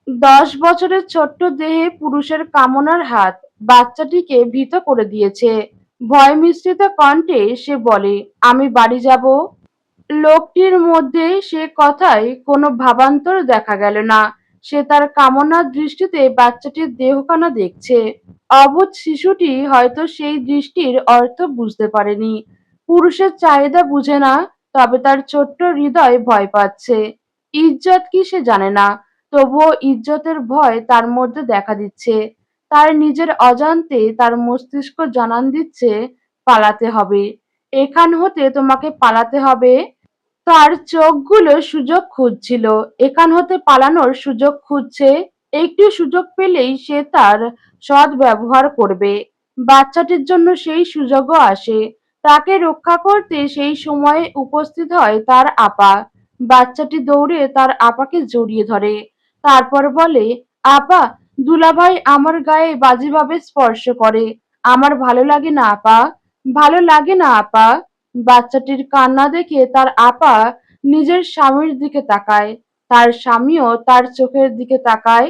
10 বছরের ছোট্ট দেহে পুরুষের কামনার হাত বাচ্চাটিকে ভীত করে দিয়েছে। ভয় মিশ্রিত কণ্ঠে সে বলে, আমি বাড়ি যাব। লোকটির মধ্যে সে কথায় কোনো ভাবান্তর দেখা গেল না। সে তার কামনার দৃষ্টিতে বাচ্চাটির দেহখানা দেখছে। অবুঝ শিশুটি হয়তো সেই দৃষ্টির অর্থ বুঝতে পারেনি। পুরুষের চাহিদা বুঝে না, তবে তার ছোট্ট হৃদয় ভয় পাচ্ছে। ইজ্জত কি সে জানে না, তবুও ইজ্জতের ভয় তার মধ্যে দেখা দিচ্ছে। তার নিজের অজান্তে তার মস্তিষ্ক জানান দিচ্ছে, পালাতে হবে, এখান হতে তোমাকে পালাতে হবে। তার চোখগুলো সুযোগ খুঁজছিল, এখান হতে পালানোর সুযোগ খুঁজছে। একটু সুযোগ পেলেই সে তার সদ্ব্যবহার করবে। বাচ্চাটির জন্য সেই সুযোগও আসে। তাকে রক্ষা করতে সেই সময়ে উপস্থিত হয় তার আপা। বাচ্চাটি দৌড়ে তার আপাকে জড়িয়ে ধরে। তারপর বলে, আপা, দুলাভাই আমার গায়ে বাজেভাবে স্পর্শ করে। আমার ভালো লাগে না আপা, ভালো লাগে না আপা। বাচ্চাটির কান্না দেখে তার আপা নিজের স্বামীর দিকে তাকায়। তার স্বামীও তার চোখের দিকে তাকায়।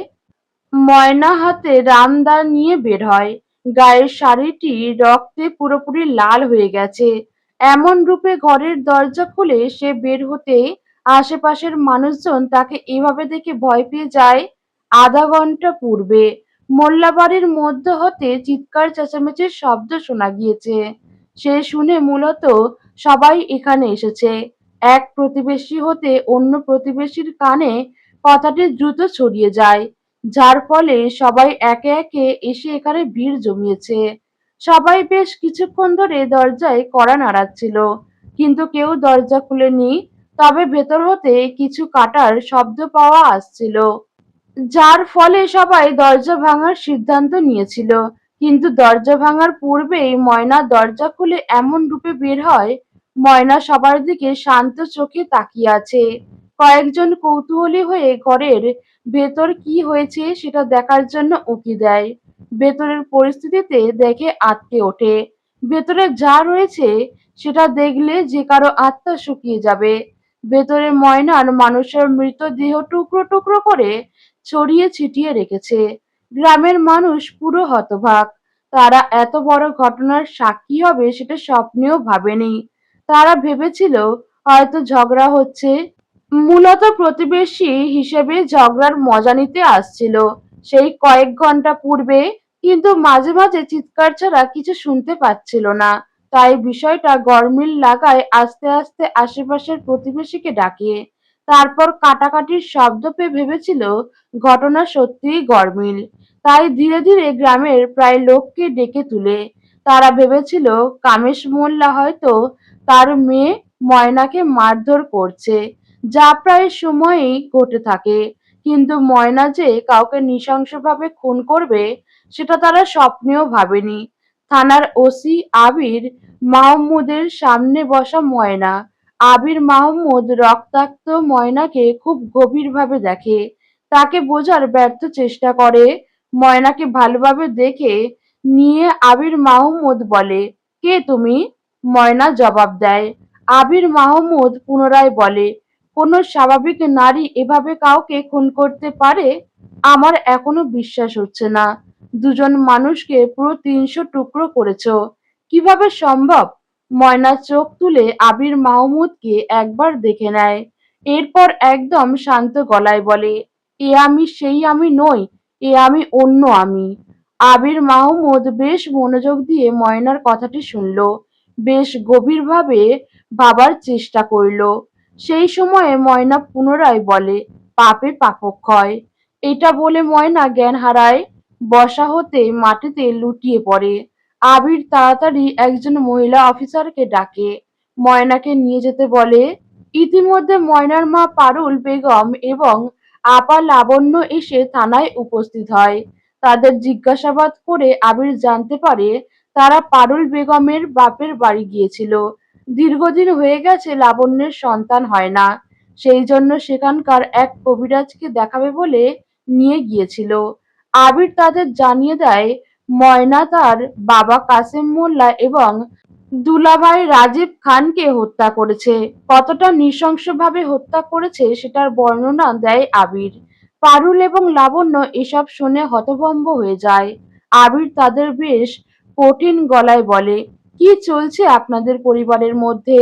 ময়না হাতে রামদা নিয়ে বের হয়। গায়ের শাড়িটি রক্তে পুরোপুরি লাল হয়ে গেছে। এমন রূপে ঘরের দরজা খুলে সে বের হতে আশেপাশের মানুষজন তাকে এভাবে দেখে ভয় পেয়ে যায়। আধা ঘন্টা পূর্বে মোল্লাবাড়ির মধ্য হতে চিৎকার চেঁচামেচির শব্দ শোনা গিয়েছে। সে শুনে মূলত সবাই এখানে এসেছে। এক প্রতিবেশী হতে অন্য প্রতিবেশীর কানে কথাটি দ্রুত ছড়িয়ে যায়, যার ফলে সবাই একে একে এসে এখানে ভিড় জমিয়েছে। সবাই বেশ কিছুক্ষণ ধরে দরজায় কড়া নাড়াচ্ছিল, কিন্তু কেউ দরজা খুলেনি। তবে ভেতর হতে কিছু কাটার শব্দ পাওয়া আসছিল, যার ফলে সবাই দরজা ভাঙার সিদ্ধান্ত নিয়েছিল। কিন্তু দরজা ভাঙার পূর্বেই ময়না দরজা খুলে এমন রূপে বের হয়। ময়না সবার দিকে শান্ত চোখে তাকিয়ে আছে। কয়েকজন কৌতূহলী হয়ে ঘরের ভেতর কি হয়েছে সেটা দেখার জন্য উঁকি দেয়। ভেতরের পরিস্থিতিতে দেখে আটকে ওঠে। ভেতরে যা রয়েছে সেটা দেখলে যে কারো আত্মা শুকিয়ে যাবে। ভেতরে ময়নার মানুষের মৃতদেহ টুকরো টুকরো করে ছড়িয়ে ছিটিয়ে রেখেছে। গ্রামের মানুষ পুরো হতবাক। তারা এত বড় ঘটনার সাক্ষী হবে সেটা স্বপ্নেও ভাবেনি। তারা ভেবেছিল হয়তো ঝগড়া হচ্ছে, মূলত প্রতিবেশী হিসেবে ঝগড়ার মজা নিতে আসছিল সেই কয়েক ঘন্টা পূর্বে। কিন্তু মাঝে মাঝে চিৎকার ছাড়া কিছু শুনতে পাচ্ছিল না। তাই বিষয়টা গরমিল লাগায় আস্তে আস্তে আশেপাশের প্রতিবেশীকে ডাকে। তারপর কাটাকাটির শব্দ পেয়ে ভেবেছিল ঘটনা সত্যিই গরমিল। তাই ধীরে ধীরে গ্রামের প্রায় লোককে ডেকে তুলে। তারা ভেবেছিল কামেশ মোল্লা হয়তো তার মেয়ে ময়নাকে মারধর করছে, যা প্রায় সময়ই ঘটে থাকে। কিন্তু ময়না যে কাউকে নৃশংসভাবে খুন করবে সেটা তারা স্বপ্নেও ভাবেনি। থানার ওসি আবির মাহমুদের সামনে বসা ময়না। আবির মাহমুদ রক্তাক্ত ময়নাকে খুব গভীরভাবে দেখে। তাকে বোঝার ব্যর্থ চেষ্টা করে। ময়নাকে ভালোভাবে দেখে নিয়ে আবির মাহমুদ বলে, কে তুমি? ময়না জবাব দেয়। আবির মাহমুদ পুনরায় বলে, কোনো স্বাভাবিক নারী এভাবে কাউকে খুন করতে পারে? আমার এখনো বিশ্বাস হচ্ছে না। দুজন মানুষকে পুরো 300 টুকরো করেছো, কিভাবে সম্ভব? ময়না চোখ তুলে আবির মাহমুদকে একবার দেখে নেয়। এরপর একদম শান্ত গলায় বলে, এ আমি সেই আমি নই, এ আমি অন্য আমি। আবির মাহমুদ বেশ মনোযোগ দিয়ে ময়নার কথাটি শুনল, বেশ গভীরভাবে ভাবার চেষ্টা করল। সেই সময়ে ময়না পুনরায় বলে, পাপে পাপক্ষয়। এটা বলে ময়না জ্ঞান হারায়, বসা হতে মাটিতে লুটিয়ে পড়ে। আবির তাড়াতাড়ি একজন মহিলা অফিসারকে ডাকে, ময়নাকে নিয়ে যেতে বলে। ইতিমধ্যে ময়নার মা পারুল বেগম এবং আপা লাবণ্য এসে থানায় উপস্থিত হয়। তাদের জিজ্ঞাসাবাদ করে আবির জানতে পারে তারা পারুল বেগমের বাপের বাড়ি গিয়েছিল। দীর্ঘদিন হয়ে গেছে লাবণ্যের সন্তান হয় না, সেই জন্য সেখানকার এক কবিরাজকে দেখাবে বলে নিয়ে গিয়েছিল। আবির তাদের জানিয়ে দেয় ময়না তার বাবা কাসেম মোল্লা এবং দুলাভাই রাজীব খানকে হত্যা করেছে। কতটা নৃশংসভাবে হত্যা করেছে সেটার বর্ণনা দেয় আবির। পারুল এবং লাবণ্য এসব শুনে হতভম্ব হয়ে যায়। আবির তাদের বেশ কঠিন গলায় বলে, কি চলছে আপনাদের পরিবারের মধ্যে?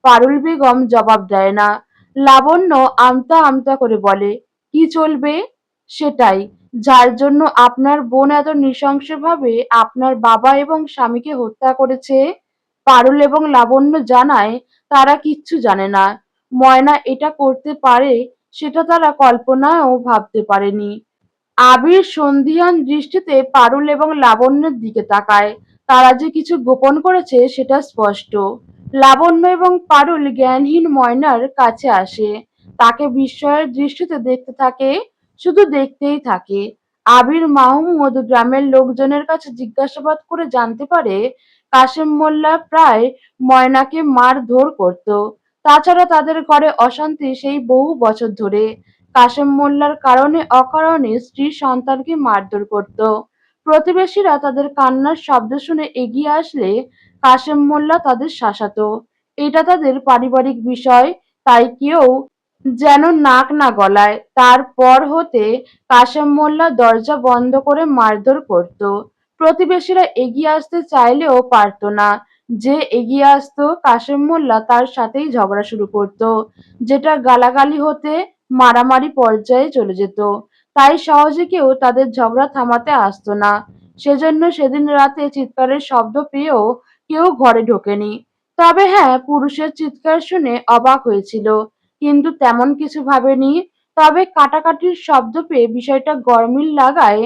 পারুল বেগম জবাব দেয় না। লাবণ্য আমতা আমতা করে বলে, কি চলবে? সেটাই, যার জন্য আপনার বোন এত নৃশংসভাবে আপনার বাবা এবং স্বামীকে হত্যা করেছে। পারুল এবং লাবণ্য জানায় তারা কিচ্ছু জানে না। ময়না এটা করতে পারে সেটা তারা কল্পনায়ও ভাবতে পারেনি। আবির সন্ধিহান দৃষ্টিতে পারুল এবং লাবণ্যের দিকে তাকায়। তারা যে কিছু গোপন করেছে সেটা স্পষ্ট। লাবণ্য এবং পারুল জ্ঞানহীন ময়নার কাছে আসে। তাকে বিস্ময়ের দৃষ্টিতে দেখতে থাকে, শুধু দেখতেই থাকে। আবির মাহমুদ গ্রামের লোকজনের কাছে জিজ্ঞাসাবাদ করে জানতে পারে কাশেম মোল্লা প্রায় ময়নাকে মারধর করত। তাছাড়া তাদের ঘরে অশান্তি সেই বহু বছর ধরে। কাশেম মোল্লার কারণে অকারণে স্ত্রী সন্তানকে মারধর করত। প্রতিবেশীরা তাদের কান্নার শব্দ শুনে এগিয়ে আসলে কাশেম মোল্লা তাদের শাসাতো। এটা তাদের পারিবারিক বিষয়, তাই কেউ যেন নাক না গলায়। তারপর হতে কাশেম মোল্লা দরজা বন্ধ করে মারধর করত। প্রতিবেশীরা এগিয়ে আসতে চাইলেও পারত না। যে এগিয়ে আসতো কাশেম মোল্লা তার সাথেই ঝগড়া শুরু করত, যেটা গালাগালি হতে মারামারি পর্যায়ে চলে যেত। তাই সহজে কেউ তাদের ঝগড়া থামাতে আসতো না। সেজন্য সেদিন রাতে চিৎকারের শব্দ পেয়েও কেউ ঘরে ঢোকেনি। তবে হ্যাঁ, পুরুষের চিৎকার শুনে অবাক হয়েছিল, কিন্তু তেমন কিছু ভাবেনি। তবে কাটাকাটির শব্দ পেয়ে বিষয়টা গরমিল লাগায়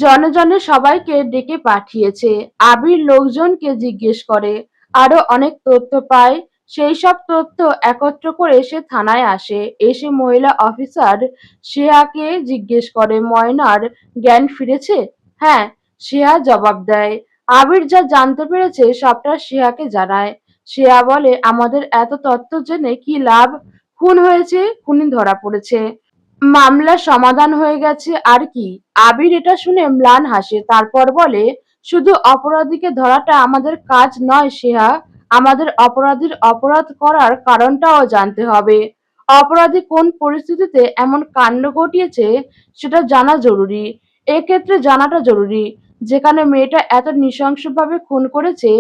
জনে জনে সবাইকে ডেকে পাঠিয়েছে। আবির লোকজনকে জিজ্ঞেস করে, আরো অনেক তথ্য পায়। সেই সব তথ্য একত্র করে সে থানায় আসে। এসে মহিলা অফিসার শ্রেয়াকে জিজ্ঞেস করে, ময়নার জ্ঞান ফিরেছে? হ্যাঁ, শ্রেয়া জবাব দেয়। আবির যা জানতে পেরেছে সবটা শ্রেয়াকে জানায়। শ্রেয়া বলে, আমাদের এত তথ্য জেনে কি লাভ? খুন হয়েছে, খুনি ধরা পড়েছে, মামলা সমাধান হয়ে গেছে, আর কি? আবির এটা শুনে ম্লান হাসে, তারপর বলে, শুধু অপরাধীকে ধরাটা আমাদের কাজ নয় শ্রেয়া, আমাদের অপরাধীর অপরাধ করার কারণটাও জানতে হবে। অপরাধী কোন পরিস্থিতিতে এমন কাণ্ড ঘটিয়েছে সেটা জানা জরুরি। এক্ষেত্রে জানাটা জরুরি যেখানে মেয়েটা এত নৃশংসভাবে খুন করেছে,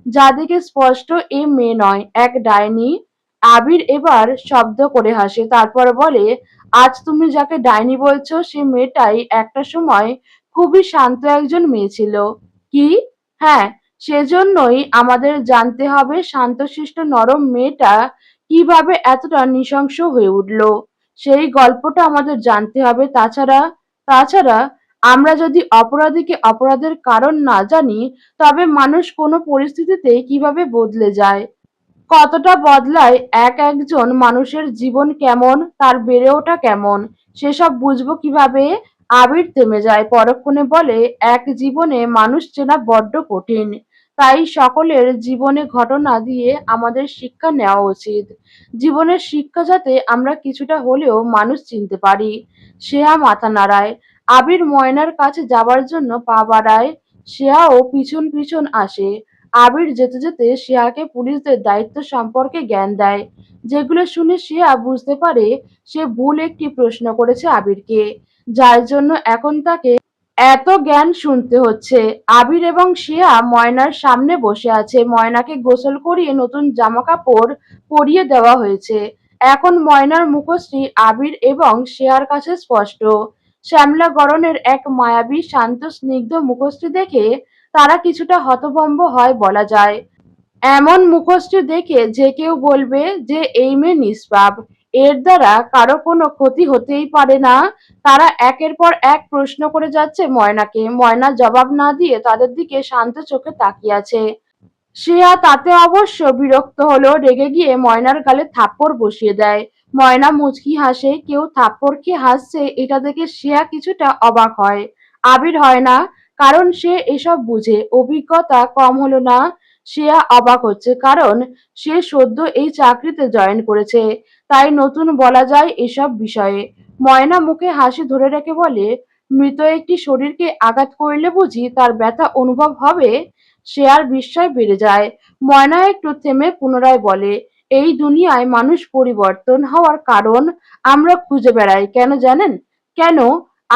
যা দেখে স্পষ্ট এ মেয়ে নয়, এক ডাইনি। আবির এবার শব্দ করে হাসে, তারপর বলে, আজ তুমি যাকে ডাইনি বলছো সে মেয়েটাই একটা সময় খুবই শান্ত একজন মেয়ে ছিল। কি? হ্যাঁ, সেজন্যই আমাদের জানতে হবে শান্তশিষ্ট নরম মেয়েটা কিভাবে এতটা নৃশংস হয়ে উঠলো। সেই গল্পটা আমাদের জানতে হবে। তাছাড়া আমরা যদি অপরাধীকে অপরাধের কারণ না জানি, তবে মানুষ কোনো পরিস্থিতিতে কিভাবে বদলে যায়, কতটা বদলায় একজন মানুষের জীবন, কেমন তার বেড়ে ওঠা কেমন, সেসব বুঝবো কিভাবে? আবির থেমে যায়, পরক্ষণে বলে, এক জীবনে মানুষ চেনা বড্ড কঠিন। তাই সকলের জীবনে ঘটনা দিয়ে আমাদের শিক্ষা নেওয়া উচিত। জীবনের শিক্ষা যাতে আমরা কিছুটা হলেও মানুষ চিনতে পারি। শ্রেয়া মাথা নাড়ায়। আবির ময়নার কাছে যাবার জন্য পা বাড়ায়। শ্রেয়াও পিছন পিছন আসে। আবির যেতে যেতে শ্রেয়াকে পুলিশদের দায়িত্ব সম্পর্কে জ্ঞান দেয়, যেগুলো শুনে শ্রেয়া বুঝতে পারে সে ভুল একটি প্রশ্ন করেছে আবিরকে, যার জন্য এখন তাকে এত জ্ঞান শুনতে হচ্ছে। আবির এবং শ্রেয়া ময়নার সামনে বসে আছে। ময়নাকে গোসল করিয়ে নতুন জামা কাপড় পরিয়ে দেওয়া হয়েছে। এখন ময়নার মুখশ্রী আবির এবং শ্রেয়ার কাছে স্পষ্ট। শ্যামলা গড়নের এক মায়াবী শান্ত স্নিগ্ধ মুখশ্রী দেখে তারা কিছুটা হতভম্ব হয় বলা যায়। এমন মুখশ্রী দেখে যে কেউ বলবে যে এই মেয়ে নিষ্পাপ, এর দ্বারা কারো কোনো ক্ষতি হতেই পারে না। তারা একের পর এক প্রশ্ন করে যাচ্ছে ময়নাকে। ময়না জবাব না দিয়ে তাদের দিকে শান্ত চোখে তাকিয়ে আছে। শ্রেয়া তাতে অবশ্য বিরক্ত হলো, রেগে গিয়ে ময়নার গালে থাপ্পড় বসিয়ে দেয়। ময়না মুচকি হাসে। কেউ থাপ্পড় খেয়ে হাসছে এটা দেখে শ্রেয়া কিছুটা অবাক হয়। আবির হয় না, কারণ সে এসব বুঝে। অভিজ্ঞতা কম হলো না। শ্রেয়া অবাক হচ্ছে কারণ সে সদ্য এই চাকরিতে জয়েন করেছে, তাই নতুন বলা যায় এসব বিষয়ে। ময়না মুখে হাসি ধরে রেখে বলে, মৃত একটি শরীরকে আঘাত করলে বুঝি তার ব্যথা অনুভব হবে? শ্রেয়ার বিস্ময় বেড়ে যায়। ময়না একটু থেমে পুনরায় বলে, এই দুনিয়ায় মানুষ পরিবর্তন হওয়ার কারণ আমরা খুঁজে বেড়াই, কেন জানেন? কেন?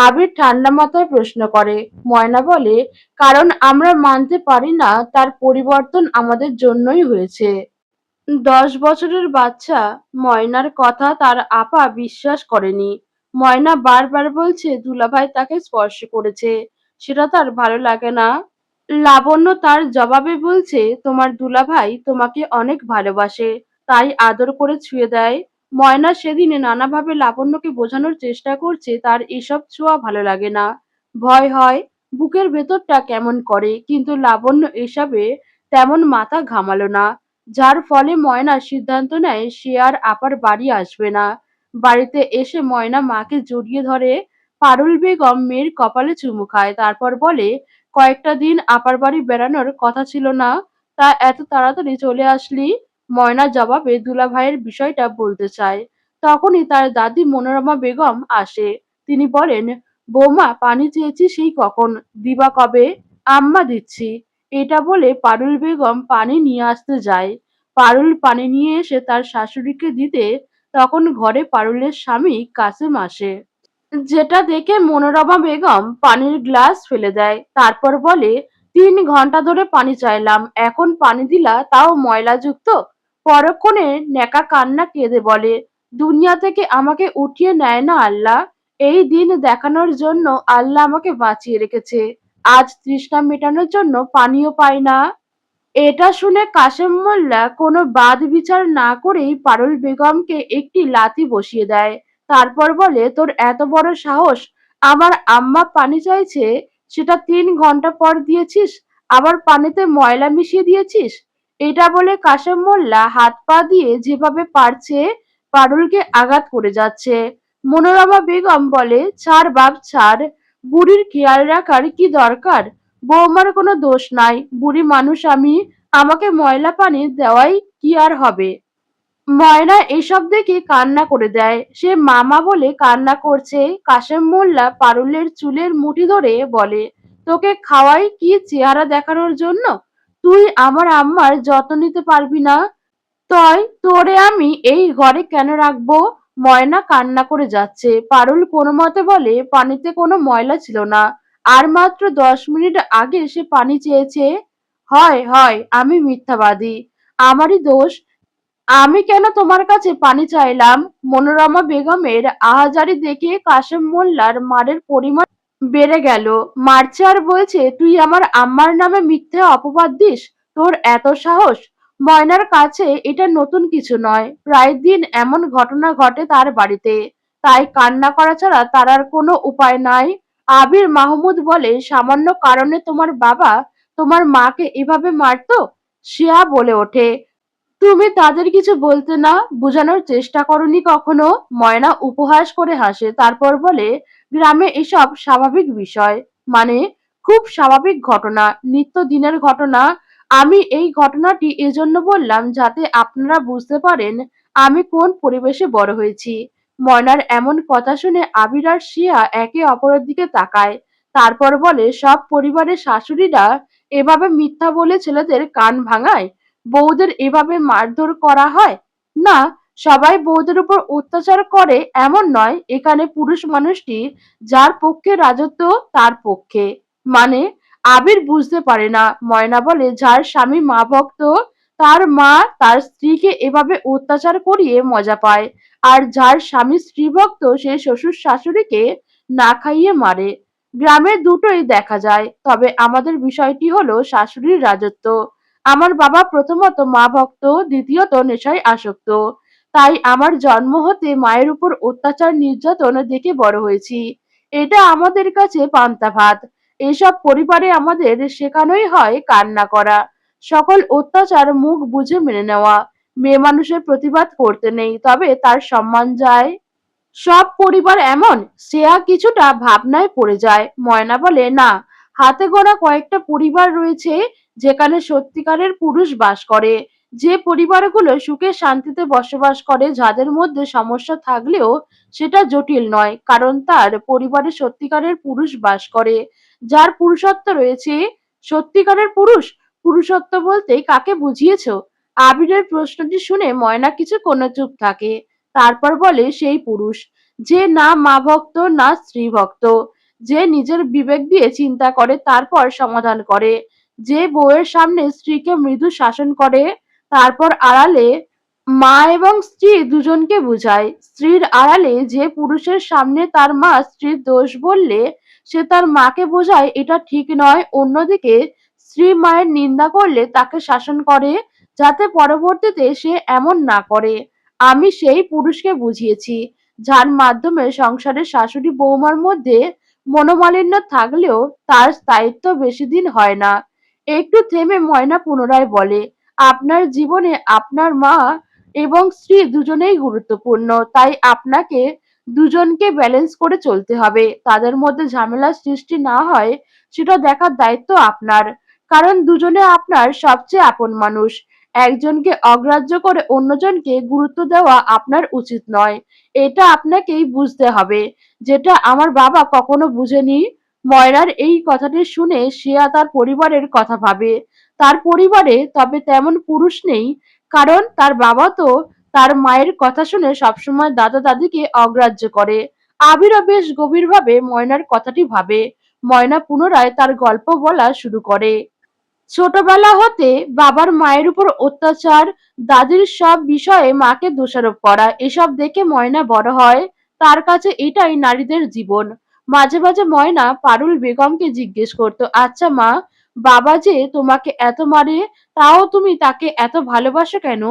আবির ঠান্ডা মাথায় প্রশ্ন করে। ময়না বলে, কারণ আমরা মানতে পারি না তার পরিবর্তন আমাদের জন্যই হয়েছে। 10 বছরের বাচ্চা ময়নার কথা তার আপা বিশ্বাস করেনি। ময়না বারবার বলছে দুলাভাই তাকে স্পর্শ করেছে, সেটা তার ভালো লাগে না। লাবণ্য তার জবাবে বলছে তোমার দুলাভাই তোমাকে অনেক ভালোবাসে, তাই আদর করে ছুঁয়ে দেয়। ময়না সেদিনে নানাভাবে লাবণ্যকে বোঝানোর চেষ্টা করছে তার এসব ছোঁয়া ভালো লাগে না, ভয় হয়, বুকের ভেতরটা কেমন করে, কিন্তু লাবণ্য এসবে তেমন মাথা ঘামালো না। যার ফলে ময়না সিদ্ধান্ত নেয় সে আর আপার বাড়ি আসবে না। বাড়িতে এসে ময়না মাকে জড়িয়ে ধরে। পারুল বেগম মেয়ের কপালে চুমু খায়, তারপর বলে কয়েকটা দিন আপার বাড়ি বেড়ানোর কথা ছিল না, তা এত তাড়াতাড়ি চলে আসলি? ময়না জবাবে দুলাভাইয়ের বিষয়টা বলতে চায়। তখনই তার দাদি মনোরমা বেগম আসে। তিনি বলেন, বৌমা পানি চেয়েছি সেই কখন, দিবা কবে? আম্মা দিচ্ছি। এটা বলে পারুল বেগম পানি নিয়ে আসতে যায়। পারুল পানি নিয়ে এসে তার শাশুড়িকে দিতে তখন ঘরে পারুলের স্বামী কাসেম আসে। যেটা দেখে মনোরমা বেগম পানির গ্লাস ফেলে দেয়, তারপর বলে 3 ঘন্টা ধরে পানি চাইলাম, এখন পানি দিলা তাও ময়লাযুক্ত। পরক্ষণে নেকা কান্না কেঁদে বলে, দুনিয়া থেকে আমাকে উঠিয়ে নেয় না আল্লাহ, এই দিন দেখানোর জন্য আল্লাহ আমাকে বাঁচিয়ে রেখেছে, আজ তৃষ্ণা মেটানোর জন্য পানিও পাই না। এটা শুনে কাশেম মোল্লা কোনো বাদ বিচার না করেই পারুল বেগমকে একটি লাথি বসিয়ে দেয়। তারপর বলে, তোর এত বড় সাহস, আমার আম্মা পানি চাইছে, সেটা 3 ঘন্টা পর দিয়েছিস, আবার পানিতে ময়লা মিশিয়ে দিয়েছিস। এটা বলে কাশেম মোল্লা হাত পা দিয়ে যেভাবে পারছে পারুলকে আঘাত করে যাচ্ছে। মনোরমা বেগম বলে, ছাড় বাপ ছাড়, বুড়ির খেয়াল রাখার কি দরকার? বৌমার কোনো দোষ নাই, বুড়ি মানুষ আমি, আমাকে ময়লা পানি দেওয়াই কি আর হবে? ময়না এসব দেখে কান্না করে দেয়। সে মামা বলে কান্না করছে। কাশেম মোল্লা পারুলের চুলের মুঠি ধরে বলে, তোকে খাওয়াই কি চেহারা দেখানোর জন্য? তুই আমার আম্মার যত্ন নিতে পারবি না? তয় তোরে আমি এই ঘরে কেন রাখবো? ময়না কান্না করে যাচ্ছে। পারুল কোনোমতে বলে পানিতে কোনো ময়লা ছিল না, আর মাত্র 10 মিনিট আগে সে পানি চেয়েছে। হয় হয়, আমি মিথ্যাবাদী, আমারই দোষ। আমি কেন তোমার কাছে পানি চাইলাম? মনোরমা বেগমের আহাজারি দেখে কাশেম মোল্লার মারের পরিমাণ বেড়ে গেল। মারছে আর বলছে, তুই আমার আম্মার নামে মিথ্যে অপবাদ দিস? তোর এত সাহস? ময়নার কাছে এটা নতুন কিছু নয়, প্রায় দিন এমন ঘটনা ঘটে তার বাড়িতে, তাই কান্না করা ছাড়া তার আর কোনো উপায় নাই। আবির মাহমুদ বলে, সামান্য কারণে তোমার বাবা তোমার মাকে এভাবে মারতো? শিয়া বলে ওঠে, তুমি তাদের কিছু বলতে না, বোঝানোর চেষ্টা করনি কখনো? ময়না উপহাস করে হাসে, তারপর বলে, গ্রামে এসব স্বাভাবিক বিষয়, মানে খুব স্বাভাবিক ঘটনা, নিত্যদিনের ঘটনা। আমি এই ঘটনাটি এজন্য বললাম যাতে আপনারা বুঝতে পারেন আমি কোন পরিবেশে বড় হয়েছি। ময়নার এমন কথা শুনে আবির আর শিয়া একে অপরের দিকে তাকায়। তারপর বলে, সব পরিবারের শাশুড়িরা এভাবে মিথ্যা বলে ছেলেদের কান ভাঙায়? বউদের এভাবে মারধর করা হয়? না, সবাই বউদের উপর অত্যাচার করে এমন নয়, এখানে পুরুষ মানুষটি যার পক্ষে রাজত্ব তার পক্ষে, মানে? আবির বুঝতে পারে না। ময়না বলে, যার স্বামী মা ভক্ত তার মা তার স্ত্রীকে এভাবে অত্যাচার করিয়ে মজা পায়, আর যার স্বামী স্ত্রী ভক্ত সে শ্বশুর শাশুড়িকে না খাইয়ে মারে। গ্রামে দুটোই দেখা যায়, তবে আমাদের বিষয়টি হলো শাশুড়ির রাজত্ব। আমার বাবা প্রথমত মা ভক্ত, দ্বিতীয়ত নেশায় আসক্ত, তাই আমার জন্ম হতে মায়ের উপর অত্যাচার নির্যাতন দেখে বড় হয়েছি। এটা আমাদের কাছে পান্তা ভাত। এসব পরিবারে আমাদের শেখানোই হয় কান্না করা, সকল অত্যাচার মুখ বুঝে মেনে নেওয়া, মেয়ে মানুষের প্রতিবাদ করতে নেই, তবে তার সম্মান যায়। সব পরিবার এমন? শ্রেয়া কিছুটা ভাবনায় পড়ে যায়। ময়না বলে, না, হাতে গোনা কয়েকটা পরিবার রয়েছে যেখানে সত্যিকারের পুরুষ বাস করে, যে পরিবারগুলো সুখে শান্তিতে বসবাস করে, যাদের মধ্যে সমস্যা থাকলেও সেটা জটিল নয়, কারণ তার পরিবারে সত্যিকারের পুরুষ বাস করে, যার পুরুষত্ব রয়েছে। সত্যিকারের পুরুষ? পুরুষত্ব বলতে কাকে বুঝিয়েছো? আবিরের প্রশ্নটি শুনে ময়না কিছুক্ষণ চুপ থাকে, তারপর বলে, সেই পুরুষ যে না মা ভক্ত না স্ত্রী ভক্ত, যে নিজের বিবেক দিয়ে চিন্তা করে তারপর সমাধান করে, যে বউয়ের সামনে স্ত্রীকে মৃদু শাসন করে তারপর আড়ালে মা এবং স্ত্রী দুজনকে বুঝায়। স্ত্রীর আড়ালে যে পুরুষের সামনে তার মা স্ত্রীর দোষ বললে সে তার মাকে বোঝায় এটা ঠিক নয়, অন্যদিকে স্ত্রী মায়ের নিন্দা করলে তাকে শাসন করে যাতে পরবর্তীতে সে এমন না করে। আমি সেই পুরুষকে বুঝিয়েছি যার মাধ্যমে সংসারের শাশুড়ি বৌমার মধ্যে মনোমালিন্য থাকলেও তার স্থায়িত্ব বেশি দিন হয় না। একটু থেমে ময়না পুনরায় বলে, আপনার জীবনে আপনার মা এবং স্ত্রী দুজনেই গুরুত্বপূর্ণ, তাই আপনাকে দুজনকে ব্যালেন্স করে চলতে হবে। তাদের মধ্যে ঝামেলার সৃষ্টি না হয় সেটা দেখার দায়িত্ব আপনার, কারণ দুজনে আপনার সবচেয়ে আপন মানুষ। একজনকে অগ্রাহ্য করে অন্যজনকে গুরুত্ব দেওয়া আপনার উচিত নয়। এটা আপনাকেই বুঝতে হবে, যেটা আমার বাবা কখনো বুঝেনি। ময়রার এই কথাটি শুনে সে আর তার পরিবারের কথা ভাবে। তার পরিবারে তবে তেমন পুরুষ নেই, কারণ তার বাবা তো তার মায়ের কথা শুনে সবসময় দাদা দাদিকে অগ্রাহ্য করে। আবিরও বেশ গভীরভাবে ময়নার কথাটি ভাবে। ময়না পুনরায় তার গল্প বলা শুরু করে। ছোটবেলা হতে বাবার মায়ের উপর অত্যাচার, দাদির সব বিষয়ে মাকে দোষারোপ করা, এসব দেখে ময়না বড় হয়। তার কাছে এটাই নারীদের জীবন। মাঝে মাঝে ময়না পারুল বেগমকে জিজ্ঞেস করতো, আচ্ছা মা, বাবা যে তোমাকে এত মারে তাও তুমি তাকে এত ভালোবাসো কেন?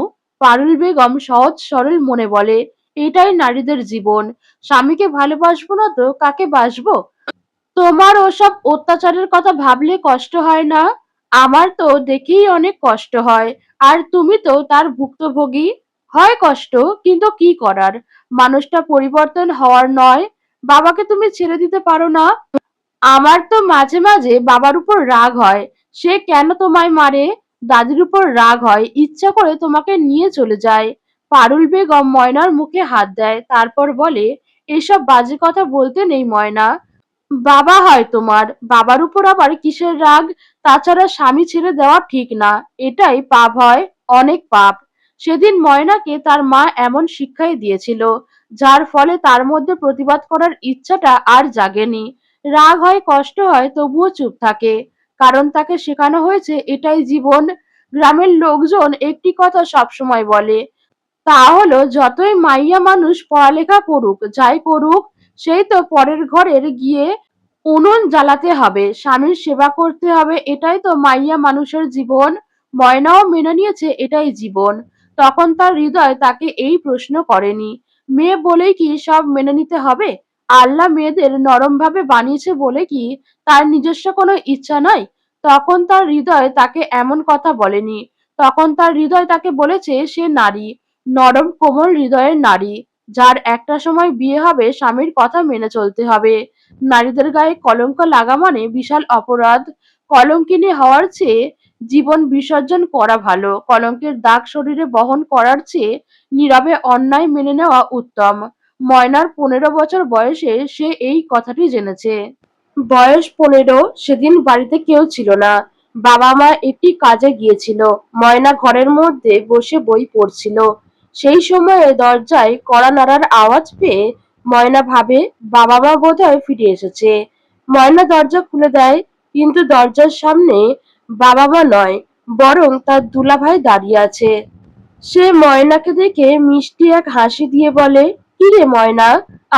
পারুল বেগম সহজ সরল মনে বলে, এটাই নারীদের জীবন। স্বামীকে ভালোবাসবো না তো কাকে বাসবো? তোমার ওসব অত্যাচারের কথা ভাবলে কষ্ট হয় না? আমার তো দেখেই অনেক কষ্ট হয়। আর তুমি তো তার ভুক্তভোগী। হয় কষ্ট, কিন্তু কি করার? মানুষটা পরিবর্তন হওয়ার নয়। বাবাকে তুমি ছেড়ে দিতে পারো না? আমার তো মাঝে মাঝে বাবার উপর রাগ হয়, সে কেন তোমায় মারে। দাদির উপর রাগ হয়, ইচ্ছা করে তোমাকে নিয়ে চলে যায়। পারুল বেগম ময়নার মুখে হাত দেয়, তারপর বলে, এসব বাজে কথা বলতে নেই ময়না। বাবা হয় তোমার, বাবার উপর আবার কিসের রাগ? তাছাড়া স্বামী ছেড়ে দেওয়া ঠিক না, এটাই পাপ হয়, অনেক পাপ। সেদিন ময়নাকে তার মা এমন শিক্ষাই দিয়েছিল, যার ফলে তার মধ্যে প্রতিবাদ করার ইচ্ছাটা আর জাগেনি। রাগ হয়, কষ্ট হয়, তবুও চুপ থাকে, কারণ তাকে শেখানো হয়েছে এটাই জীবন। গ্রামের লোকজন একটি কথা সবসময় বলে, তা হলো যতই মাইয়া মানুষ পড়ালেখা করুক, যাই করুক, সেই তো পরের ঘরের গিয়ে উনুন জ্বালাতে হবে, স্বামীর সেবা করতে হবে, এটাই তো মাইয়া মানুষের জীবন। ময়নাও মেনে নিয়েছে এটাই জীবন। তখন তার হৃদয় তাকে এই প্রশ্ন করেনি, মেয়ে বলেই কি সব মেনে নিতে হবে? আল্লাহ মেয়েদের নরম ভাবে বানিয়েছে বলে কি তার নিজস্ব কোনো ইচ্ছা নাই? তখন তার হৃদয় তাকে এমন কথা বলেনি। তখন তার হৃদয় তাকে বলেছে সে নারী, নরম কোমল হৃদয়ের নারী, যার একটা সময় বিয়ে হবে, স্বামীর কথা মেনে চলতে হবে। নারীদের গায়ে কলঙ্ক লাগা মানে বিশাল অপরাধ। কলঙ্কিনী হওয়ার চেয়ে জীবন বিসর্জন করা ভালো। কলঙ্কের দাগ শরীরে বহন করার চেয়ে নীরবে অন্যায় মেনে নেওয়া উত্তম। ময়নার 15 বছর বয়সে সে এই কথাটি জেনেছে। বয়স 15, সেদিন বাড়িতে কেউ ছিল না। বাবা মা একটি কাজে গিয়েছিল। ময়না ঘরের মধ্যে বসে বই পড়ছিল। সেই সময়ে দরজায় কড়া নাড়ার আওয়াজ পেয়ে ময়না ভাবে বাবা মা বোধহয় ফিরে এসেছে। ময়না দরজা খুলে দেয়, কিন্তু দরজার সামনে বাবা মা নয়, বরং তার দুলাভাই দাঁড়িয়ে আছে। সে ময়নাকে দেখে মিষ্টি এক হাসি দিয়ে বলে, কি রে ময়না,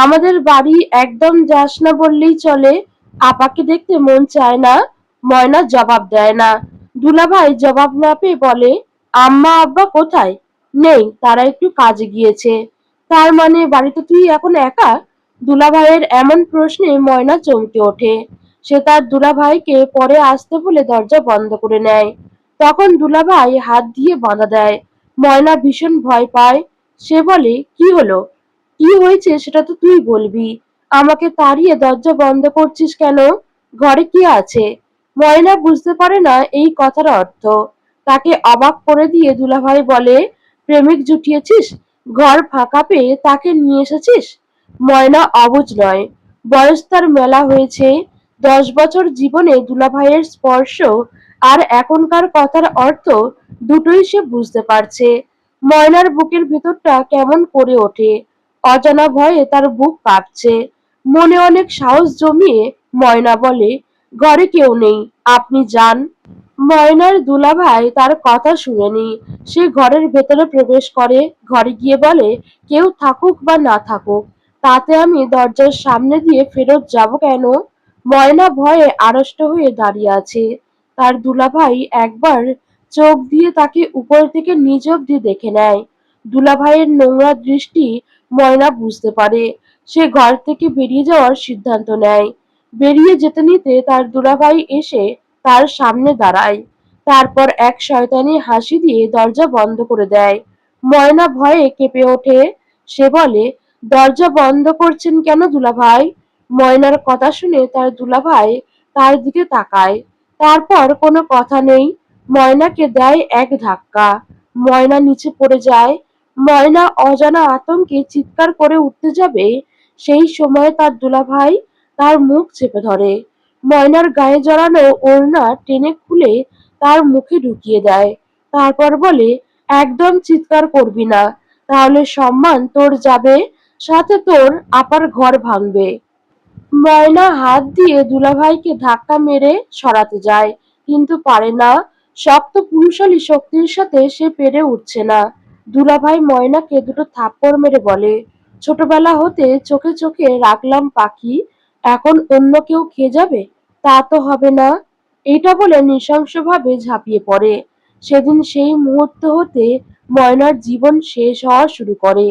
আমাদের বাড়ি একদম যাস না বললেই চলে, আপাকে দেখতে মন চায় না? ময়না জবাব দেয় না। দুলাভাই জবাব না পেয়ে বলে, আম্মা আব্বা কোথায়? নেই, তারা একটু কাজে গিয়েছে। তার মানে বাড়িতে তুই এখন একা? দুলাভাইয়ের এমন প্রশ্নে ময়না চমকে ওঠে। সে তার দুলাভাইকে পরে আসতে বলে দরজা বন্ধ করে নেয়। তখন দুলাভাই হাত দিয়ে বাধা দেয়। ময়না ভীষণ ভয় পায়। সে বলে, কি হলো? কি হয়েছে সেটা তো তুই বলবি। আমাকে তাড়িয়ে দরজা বন্ধ করছিস কেন? ঘরে কি আছে? ময়না বুঝতে পারে না এই কথার অর্থ। তাকে অবাক করে দিয়ে দুলাভাই বলে, প্রেমিক জুটিয়েছিস, ঘর ফাঁকা পেয়ে তাকে নিয়ে এসেছিস? ময়না অবুঝ নয়। বয়স তার মেলা হয়েছে। 10 বছর জীবনে দুলাভাইয়ের স্পর্শ আর এখনকার কথার অর্থ দুটোই সে বুঝতে পারছে। ময়নার বুকের ভেতরটা কেমন করে ওঠে। অজানা ভয়ে তার বুক কাঁপছে। মনে অনেক সাহস জমিয়ে ময়না বলে, ঘরে কেউ নেই, আপনি যান। ময়নার দুলাভাই তার কথা শুনেনি। সে ঘরের ভেতরে প্রবেশ করে। ঘরে গিয়ে বলে, কেউ থাকুক বা না থাকুক, তাতে আমি দরজার সামনে দিয়ে ফেরত যাব কেন? ময়না ভয়ে আড়ষ্ট হয়ে দাঁড়িয়ে আছে। তার দুলাভাই একবার চোখ দিয়ে তাকে উপর থেকে নিচ অব্দি দেখে নেয়। দুলাভাইয়ের নোংরা দৃষ্টি ময়না বুঝতে পারে। সে ঘর থেকে বেরিয়ে যাওয়ার সিদ্ধান্ত নেয়। বেরিয়ে যেতে নিতে তার দুলাভাই এসে তার সামনে দাঁড়ায়। তারপর এক শয়তানি হাসি দিয়ে দরজা বন্ধ করে দেয়। ময়না ভয়ে কেঁপে ওঠে। সে বলে, দরজা বন্ধ করছেন কেন দুলাভাই? ময়নার কথা শুনে তার দুলাভাই তার দিকে তাকায়। তারপর কোনো কথা নেই, ময়নাকে দেয় এক ধাক্কা। ময়না নিচে পড়ে যায়। ময়না অজানা আতঙ্কে চিৎকার করে উঠতে যাবে, সেই সময় তার দুলাভাই তার মুখ চেপে ধরে। ময়নার গায়ে জড়ানো ওড়না টেনে খুলে তার মুখে ঢুকিয়ে দেয়। তারপর বলে, একদম চিৎকার করবি না, তাহলে সম্মান তোর যাবে, সাথে তোর আপার ঘর ভাঙবে। ময়না হাত দিয়ে দুলাভাইকে ধাক্কা মেরে সরাতে যায়, কিন্তু পারে না। শক্ত পুরুষালী শক্তির সাথে সে পেরে উঠছে না। দুলাভাই ময়নাকে দুটো থাপ্পড় মেরে বলে, ছোটবেলা হতে চোখে চোখে রাখলাম পাখি, এখন অন্য কেউ খেয়ে যাবে? তা তো হবে না। এটা বলে নৃশংসভাবে ঝাঁপিয়ে পড়ে। সেদিন সেই মুহূর্ত হতে ময়নার জীবন শেষ হওয়া শুরু করে।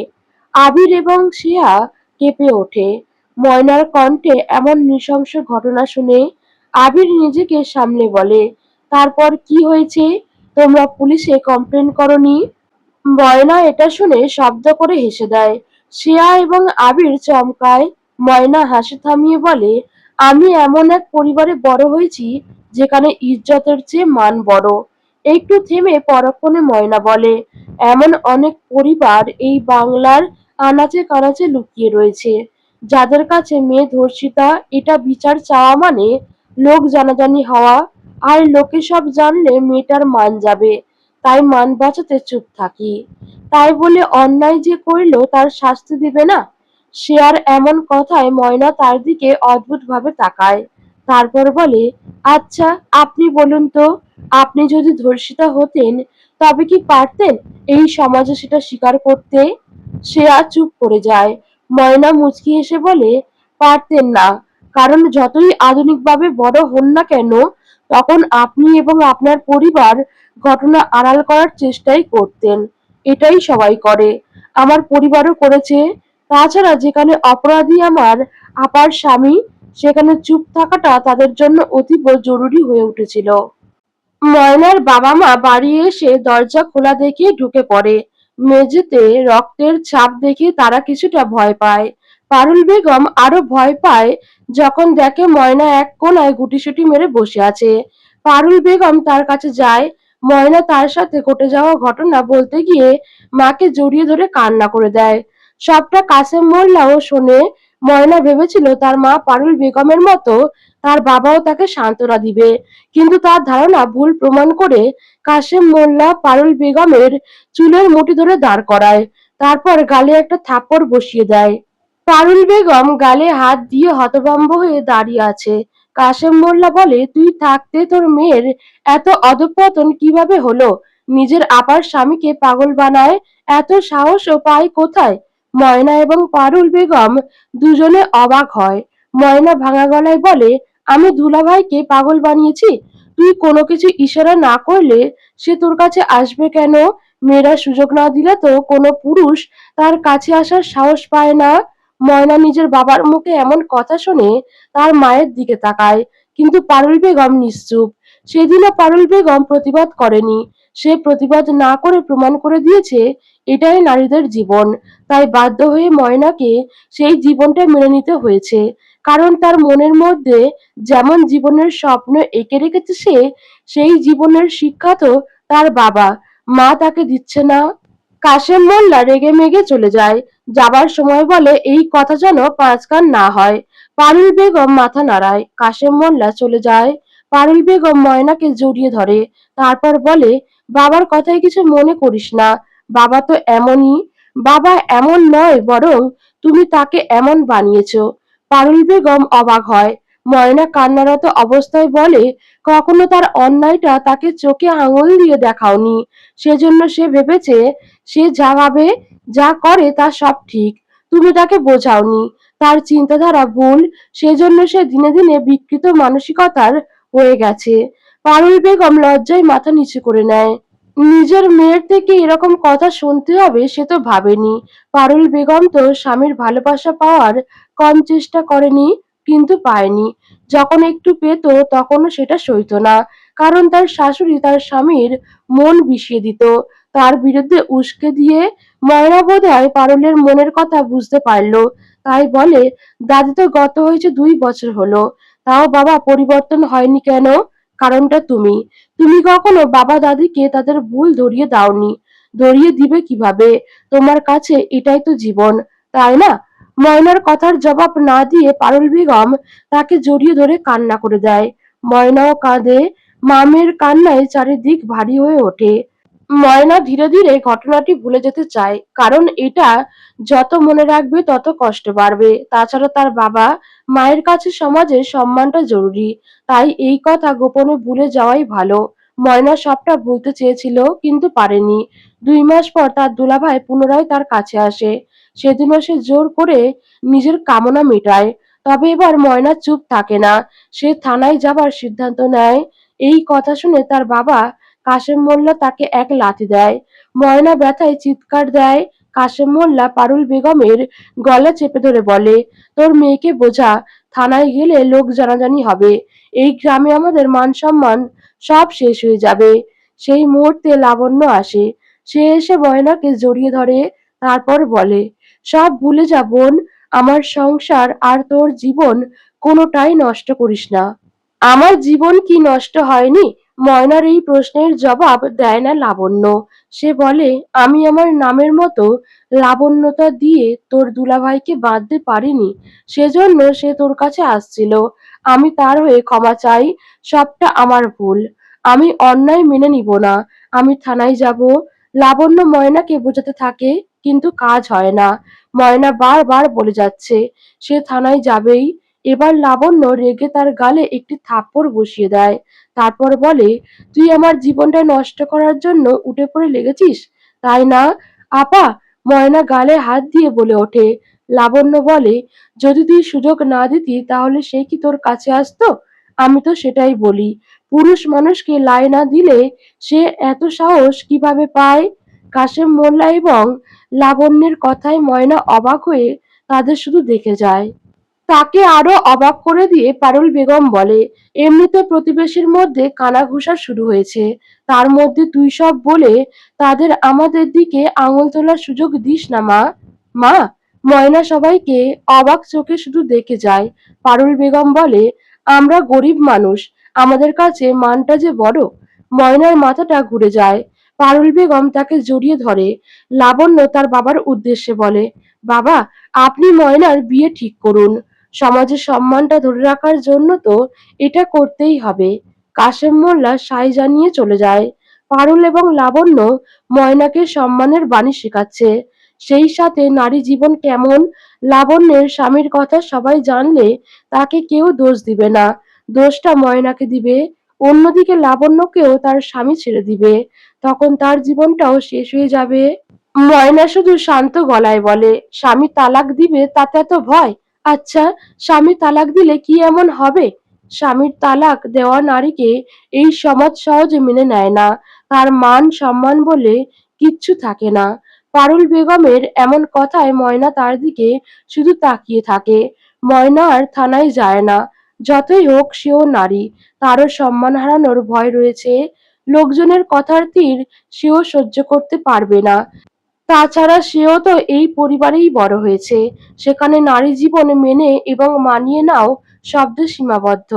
আবির এবং শিয়া কেঁপে ওঠে। ময়নার কণ্ঠে এমন নৃশংস ঘটনা শুনে আবির নিজেকে সামলে বলে, তারপর কি হয়েছে? তোমরা পুলিশে কমপ্লেন করনি? ময়না এটা শুনে শব্দ করে হেসে দেয়। শ্রেয়া এবং আবির চমকায়। ময়না হাসি থামিয়ে বলে, আমি এমন এক পরিবারে বড় হয়েছি যেখানে ইজ্জতের চেয়ে মান বড়। একটু থেমে পরক্ষণে ময়না বলে, এমন অনেক পরিবার এই বাংলার আনাচে কানাচে লুকিয়ে রয়েছে, যাদের কাছে মেয়ে ধর্ষিতা এটা বিচার চাওয়া মানে লোক জানাজানি হওয়া, আর লোকে সব জানলে মেয়েটার মান যাবে, তাই মান বাঁচাতে চুপ থাকি। তাই বলে অন্যায় যে করল তার শাস্তি দিবে না? সে আর এমন কথায় ময়না তার দিকে অদ্ভুতভাবে তাকায়। তারপর বলে, আচ্ছা আপনি বলুন তো, আপনি যদি ধর্ষিতা হতেন তবে কি পারতেন এই সমাজে সেটা স্বীকার করতে? সে আর চুপ করে যায়। ময়না মুচকি হেসে বলে, পারতেন না, কারণ যতই আধুনিকভাবে বড় হন না কেন, তখন আপনি এবং আপনার পরিবার ঘটনা আড়াল করার চেষ্টাই করতেন। এটাই সবাই করে, আমার পরিবারও করেছে। তাছাড়া যেখানে অপরাধী আমার আপার স্বামী, সেখানে চুপ থাকাটা তাদের জন্য অতীব জরুরি হয়ে উঠেছিল। ময়নার বাবা-মা বাড়ি এসে দরজা খোলা দেখে ঢুকে পড়ে। মেঝেতে রক্তের ছাপ দেখে তারা কিছুটা ভয় পায়। পারুল বেগম আরো ভয় পায় যখন দেখে ময়না এক কোণায় গুটিসুটি মেরে বসে আছে। পারুল বেগম তার কাছে যায়। ময়না তার সাথে ঘটে যাওয়া ঘটনা বলতে গিয়ে মাকে জড়িয়ে ধরে কান্না করে দেয়। সবটা কাসেম মোল্লাও শোনে। ময়না ভেবেছিল তার মা পারুল বেগমের মতো তার বাবাও তাকে সান্ত্বনা দিবে, কিন্তু তার ধারণা ভুল প্রমাণ করে কাশেম মোল্লা পারুল বেগমের চুলের মুঠি ধরে দাঁড় করায়। তারপর গালে একটা থাপ্পড় বসিয়ে দেয়। পারুল বেগম গালে হাত দিয়ে হতভম্ব হয়ে দাঁড়িয়ে আছে। কাশেম মোল্লা বলে, তুই থাকতে তোর মেয়ের এত অধঃপতন কিভাবে হলো? নিজের আপার স্বামীকে পাগল বানায়, এত সাহসও পায় কোথায়? ময়না এবং পারুল বেগম দুজনে অবাক হয়। ময়না ভাঙা গলায় বলে, আমি দুলাভাইকে পাগল বানিয়েছি? তুই কোনো কিছু ইশারা না করলে সে তোর কাছে আসবে কেন? মেয়েরা সুযোগ না দিলে তো কোনো পুরুষ তার কাছে আসার সাহস পায় না। ময়না নিজের বাবার মুখে এমন কথা শুনে তার মায়ের দিকে তাকায়, কিন্তু পারুল বেগম নিশ্চুপ। সেদিনও পারুল বেগম প্রতিবাদ করেনি। সে প্রতিবাদ না করে প্রমাণ করে দিয়েছে এটাই নারীদের জীবন। তাই বাধ্য হয়ে ময়নাকে সেই জীবনটা মেনে নিতে হয়েছে, কারণ তার মনের মধ্যে যেমন জীবনের স্বপ্ন এঁকে রেখেছে সে, সেই জীবনের শিক্ষা তো তার বাবা মা তাকে দিচ্ছে না। কাশেম মোল্লা রেগে মেগে চলে যায়। যাবার সময় বলে, এই কথা যেন পাঁচ কান না হয়। পারুল বেগম মাথা নাড়ায়। কাশেম মোল্লা চলে যায়। পারুল বেগম ময়নাকে জড়িয়ে ধরে। তারপর বলে, বাবার কথায় কিছু মনে করিস না, বাবা তো এমনই। বাবা এমন নয়, বরং তুমি তাকে এমন বানিয়েছো। পারুল বেগম অবাক হয়। ময়না কান্নারত অবস্থায় বলে, কখনো তার অন্যায়টা তাকে চোখে আঙুল দিয়ে দেখাওনি। সেজন্য সে ভেবেছে সে যা ভাবে, যা করে তা সব ঠিক। তুমি তাকে বোঝাওনি। তার চিন্তাধারা ভুল, সেজন্য সে দিনে দিনে বিকৃত মানসিকতার হয়ে গেছে। পারুল বেগম লজ্জায় মাথা নিচু করে নেয়। নিজের মেয়ের থেকে এরকম কথা শুনতে হবে সে তো ভাবেনি। পারুল বেগম তো স্বামীর ভালোবাসা পাওয়ার কম চেষ্টা করেনি, কিন্তু পায়নি। যখন একটু পেত তখনও সেটা সইত না, কারণ তার শাশুড়ি তার স্বামীর মন বিষিয়ে দিত, তার বিরুদ্ধে উস্কে দিয়ে। ময়রা বোধহয় পারুলের মনের কথা বুঝতে পারল, তাই বলে, দাদি তো গত হয়েছে 2 বছর হলো, তাও বাবা পরিবর্তন হয়নি কেন? কারণটা তুমি। তুমি কখনো বাবা দাদিকে তাদের ভুল ধরিয়ে দাওনি। ধরিয়ে দিবে কিভাবে? তোমার কাছে এটাই তো জীবন, তাই না? ময়নার কথার জবাব না দিয়ে পারুল বেগম তাকে জড়িয়ে ধরে কান্না করে দেয়। ময়নাও কাঁদে। মামের কান্নায় চারিদিক ভারী হয়ে ওঠে। ময়না ধীরে ধীরে ঘটনাটি ভুলে যেতে চায়, কারণ এটা যত মনে রাখবে তত কষ্ট বাড়বে। তাছাড়া তার বাবা মায়ের কাছে সমাজে সম্মানটা জরুরি, তাই এই কথা গোপনে ভুলে যাওয়াই ভালো। ময়না সবটা ভুলতে চেয়েছিল, কিন্তু পারেনি। 2 মাস পর তার দুলাভাই পুনরায় তার কাছে আসে। সেদিনও সে জোর করে নিজের কামনা মেটায়। তবে এবার ময়না চুপ থাকে না, সে থানায় যাবার সিদ্ধান্ত নেয়। এই কথা শুনে তার বাবা কাশেম মোল্লা তাকে এক লাথি দেয়। ময়না ব্যথায় চিৎকার দেয়। কাশেম মোল্লা পারুল বেগমের গলা চেপে ধরে বলে, তোর মেয়েকে বোঝা, থানায় গেলে লোক জানাজানি হবে, এই গ্রামে আমাদের মান সম্মান সব শেষ হয়ে যাবে। সেই মুহূর্তে লাবণ্য আসে। সে এসে ময়নাকে জড়িয়ে ধরে, তারপর বলে, সব ভুলে যা বোন, আমার সংসার আর তোর জীবন কোনোটাই নষ্ট করিস না। আমার জীবন কি নষ্ট হয়নি? ময়নার এই প্রশ্নের জবাব দেয় না লাবণ্য। সে বলে, আমি আমার নামের মতো লাবণ্যতা দিয়ে তোর দুলাভাইকে বাঁধতে পারিনি, সেজন্য সে তোর কাছে আসছিল। আমি তার হয়ে ক্ষমা চাই, সবটা আমার ভুল। আমি অন্যায় মেনে নিব না। আমি থানায় যাব। লাবণ্য ময়নাকে বোঝাতে থাকে, কিন্তু কাজ হয় না। ময়না বারবার বলে যাচ্ছে সে থানায় যাবেই। এবার লাবণ্য রেগে তার গালে একটি থাপ্পড় বসিয়ে দেয়। তারপর বলে, তুই আমার জীবনটা নষ্ট করার জন্য উঠে পড়ে লেগেছিস, তাই না? আপা। ময়না গালে হাত দিয়ে বলে ওঠে। লাবণ্য বলে, যদি তুই সুযোগ না দিতি তাহলে সে কি তোর কাছে আসতো? আমি তো সেটাই বলি, পুরুষ মানুষকে লাই না দিলে সে এত সাহস কিভাবে পায়? কাশেম মোল্লা এবং লাবণ্যের কথায় ময়না অবাক হয়ে তাদের শুধু দেখে যায়। তাকে আরো অবাক করে দিয়ে পারুল বেগম বলে, এমনিতে প্রতিবেশীর মধ্যে কানাঘুষা শুরু হয়েছে, তার মধ্যে তুই সব বলে তাদের আমাদের দিকে আঙুল তোলার সুযোগ দিস না মা। মা। ময়না সবাইকে অবাক চোখে শুধু দেখে যায়। পারুল বেগম বলে, আমরা গরিব মানুষ, আমাদের কাছে মানটা যে বড়। ময়নার মাথাটা ঘুরে যায়। পারুল বেগম তাকে জড়িয়ে ধরে। লাবণ্য তার বাবার উদ্দেশ্যে বলে, বাবা, আপনি ময়নার বিয়ে ঠিক করুন। সমাজের সম্মানটা ধরে রাখার জন্য তো এটা করতেই হবে। কাশেম মোল্লা সায় জানিয়ে চলে যায়। পারুল এবং লাবণ্য ময়নাকে সম্মানের বাণী শেখাচ্ছে। সেই সাথে নারী জীবন কেমন, লাবণ্যের স্বামীর কথা সবাই জানলে তাকে কেউ দোষ দিবে না, দোষটা ময়নাকে দিবে। অন্যদিকে লাবণ্যকেও তার স্বামী ছেড়ে দিবে, তখন তার জীবনটাও শেষ হয়ে যাবে। ময়না শুধু শান্ত গলায় বলে, স্বামী তালাক দিবে তাতে এত ভয়? আচ্ছা, স্বামী তালাক দিলে কি এমন হবে? স্বামীর তালাক দেওয়া নারীকে এই সমাজ সহজে মেনে নেয় না, তার মান সম্মান বলে কিচ্ছু থাকে না। পারুল বেগমের এমন কথায় ময়না তার দিকে শুধু তাকিয়ে থাকে। ময়না আর থানায় যায় না। যতই হোক সেও নারী, তারও সম্মান হারানোর ভয় রয়েছে। লোকজনের কথার তীর সেও সহ্য করতে পারবে না। তাছাড়া সেও তো এই পরিবারেই বড় হয়েছে, সেখানে নারী জীবন মেনে এবং মানিয়ে নাও শব্দ সীমাবদ্ধ।